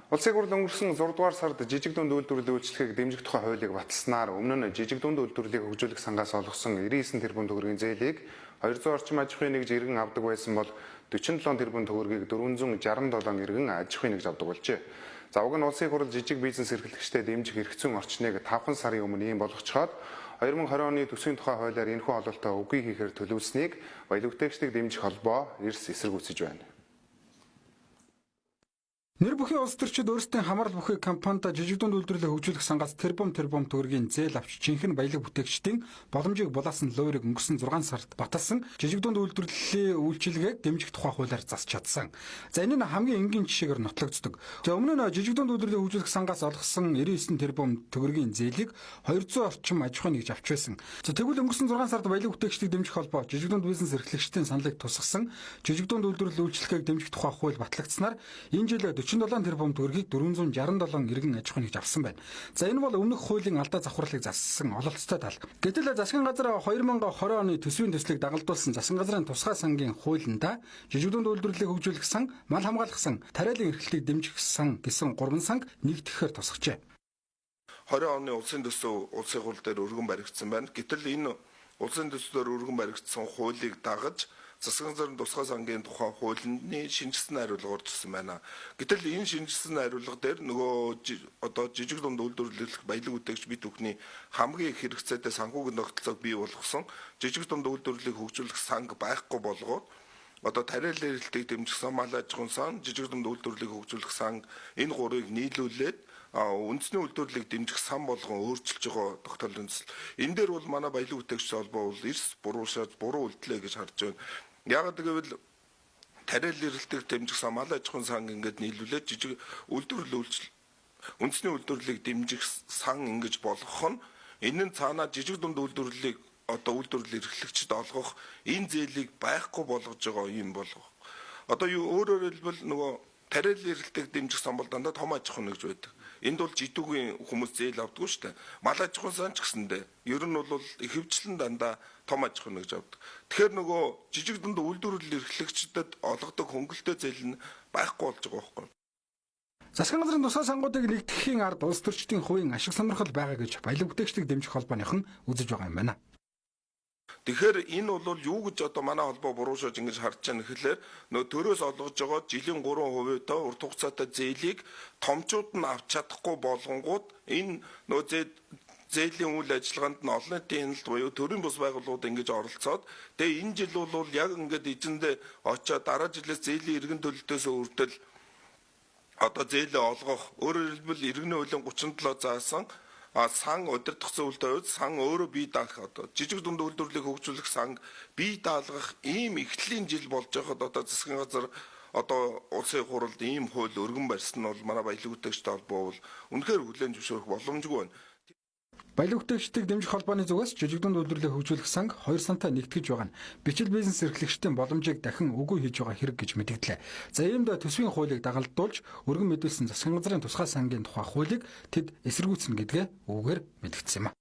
Улсын хурлд өнгөрсөн 6 дугаар сард жижиг дунд үйлдвэрлэлийн үйлчлэгийг дэмжих тухай хуулийг баталснаар өмнө нь жижиг дунд үйлдвэрлэлийг хөгжүүлэх сангаас олгосон 99 тэрбум төгрөгийн зээлийг 200 орчим аж ахуйн нэгж иргэн авдаг байсан бол 47 тэрбум төгрөгийг 467 иргэн аж ахуйн нэгж авдаг болжээ. За уг нь улсын хурл жижиг бизнес эрхлэгчдэд дэмжих эрх зүйн орчныг 5 сарын өмнө ийм болгочиход 2020 оны төсвийн тухай хуулиар энэхүү ололтоо үгүй хийхээр төлөвлөснийг баялаг бүтээгчдийг дэмжих холбоо эрс эсэргүүцэж байна. Нэр бүхийн улс төрчид өөрсдийн хамаарал бүхий компанида жижиг дунд үйлдвэрлэлийг хөгжүүлэх сангаас тэрбум төгрөгийн зээл авч жинхэнэ баялаг бүтээгчдийн боломжийг булаасан луурыг өнгөрсөн 6 сард баталсан жижиг дунд үйлдвэрлэлийн үйлчилгээг дэмжих тухай хуулиар засч чадсан. За энэ нь хамгийн энгийн жишээгээр нотлогддог. За өмнө нь жижиг дунд үйлдвэрлэлийг хөгжүүлэх сангаас олгосон 99 тэрбум төгрөгийн зээлийг 200 орчим аж ахуйн нэгж авч байсан. За тэгвэл өнгөрсөн 6 сард баялаг бүтээгчдийг дэмжих холбоо жижиг дунд бизнес эрхлэгчдийн саналыг тусгасан жижиг дунд үйлдвэрлэлийн үйлчлэгийг дэмжих тухай хууль батлагдсанаар энэ жил 47 тэрбум төгрөгийг 467 иргэн аж ахуйн нэгж авсан байна. За энэ бол өмнөх хуулийн алдаа завхарлыг зассан ололцтой тал. Гэтэл засгийн газар 2020 оны төсвийн төслийг дагалдуулсан засгийн газрын тусгай сангийн хуулиндаа жижиг дунд үйлдвэрлэлийг хөгжүүлэх сан, мал хамгаалах сан, тариалан эрхлэлийг дэмжих сан гэсэн 3 санг нэгтгэхээр тусгажээ. 20 оны улсын төсөв улсын хууль дээр өргөн баригдсан байна. Гэтэл энэ улсын төслөөр өргөн баригдсан хуулийг дагаж засгийн газрын тусгай сангийн тухай хуулины шинжилсэн хариулга орж ирсэн байна. Гэтэл энэ шинжилсэн хариулга дээр нөгөө одоо жижиг дунд үйлдвэрлэх баялаг бүтээгч бит бүхний хамгийн их хэрэгцээтэй санхүүгийн тогтолцоог бий болгосон жижиг дунд үйлдвэрлэлийг хөгжүүлэх санг байхгүй болгоод одоо тариалан эрхлэлийг дэмжих сан, мал аж ахуйн сан, жижиг дунд үйлдвэрлэлийг хөгжүүлэх сан энэ гурыг нийлүүлээд үндэсний үйлдвэрлэлийг дэмжих сан болгон өөрчилж байгаа тогтоолын төсөл. Энэ дээр бол манай баялаг бүтээгч холбоо бол эрс буруушаад буруу үйлдэлээ гэж харж байна. Яг гэвэл тариалан эрхлэлийг дэмжих сан, мал аж ахуйн сан ингээд нийлүүлээд жижиг үндэсний үйлдвэрлэлийг дэмжих сан ингэж болгох нь энэ нь цаанаа жижиг дунд үйлдвэрлэлийг одоо үйлдвэрлэл эрхлэгчид олгох энэ зээлийг байхгүй болгож байгаа юм болов. Одоо өөрөөр хэлбэл нөгөө тариалан эрхлэлийг дэмжих сан бол дандаа том аж ахуйн нэгж байдаг. Энд бол жидүүгийн хүмүүс зээл авдаггүй шүү дээ. Мал аж ахуйн сан ч гэсэндээ ер нь бол ихэвчлэн дандаа том аж ахуйн нэгж авдаг. Тэгэхээр нөгөө жижиг дунд үйлдвэрлэл эрхлэгчдэд олгодог хөнгөлөлтөө зээл нь байхгүй болж байгаа байхгүй. Засгийн газрын тусгай сангуудыг нэгтгэхийн ард улс төрчдийн хувийн ашиг сонирхол байгаа гэж баялаг бүтээгчдийг дэмжих холбооныхон үзэж байгаа юм байна. Тэгэхээр энэ бол юу гэж одоо манай холбоо буруушааж ингэж харж байгаа нэхлээр нөө төрөөс олгож байгаа жилийн 3% та урт хугацаатай зээлийг томчууд нь авч чадахгүй болгонгууд энэ нөө зээлийн үйл ажиллагаанд нь олон нийтийн хяналт буюу төрийн бус байгууллагууд ингэж оролцоод тэгээ энэ жил бол яг ингэж эзэндээ очиод дараа жилээс зээлийн иргэн төлөлтөөс үрдэл одоо зээлээ олгох өөрөөр хэлбэл иргэний хуулийн 37 заасан сан удирдахсан үйлдэл хувьд сан өөрөө бие даах одоо жижиг дунд үйлдвэрлэлийг хөгжүүлэх сан бие даалгах ийм эхлэлийн жил болж байхад одоо засгийн газар одоо улсын хурлд ийм хууль өргөн барьсан нь бол манай баялаг бүтээгчтэй холбоо бол үнэхээр хүлээн зөвшөөрөх боломжгүй байна. Баялаг бүтээгчдийг дэмжих холбооны зүгээс жижиг дунд үйлдвэрлэлийг хөгжүүлэх санг 2 сантай нэгтгэж байгаа нь бичил бизнес эрхлэгчдийн боломжийг дахин үгүй хийж байгаа хэрэг гэж мэдгдлээ. За иймд төсвийн хуулийг дагалдуулж өргөн мэдүүлсэн засгийн газрын тусгай сангийн тухай хуулийг тэд эсэргүүцнэ гэдгээ үгээр мэдгдсэн юм а.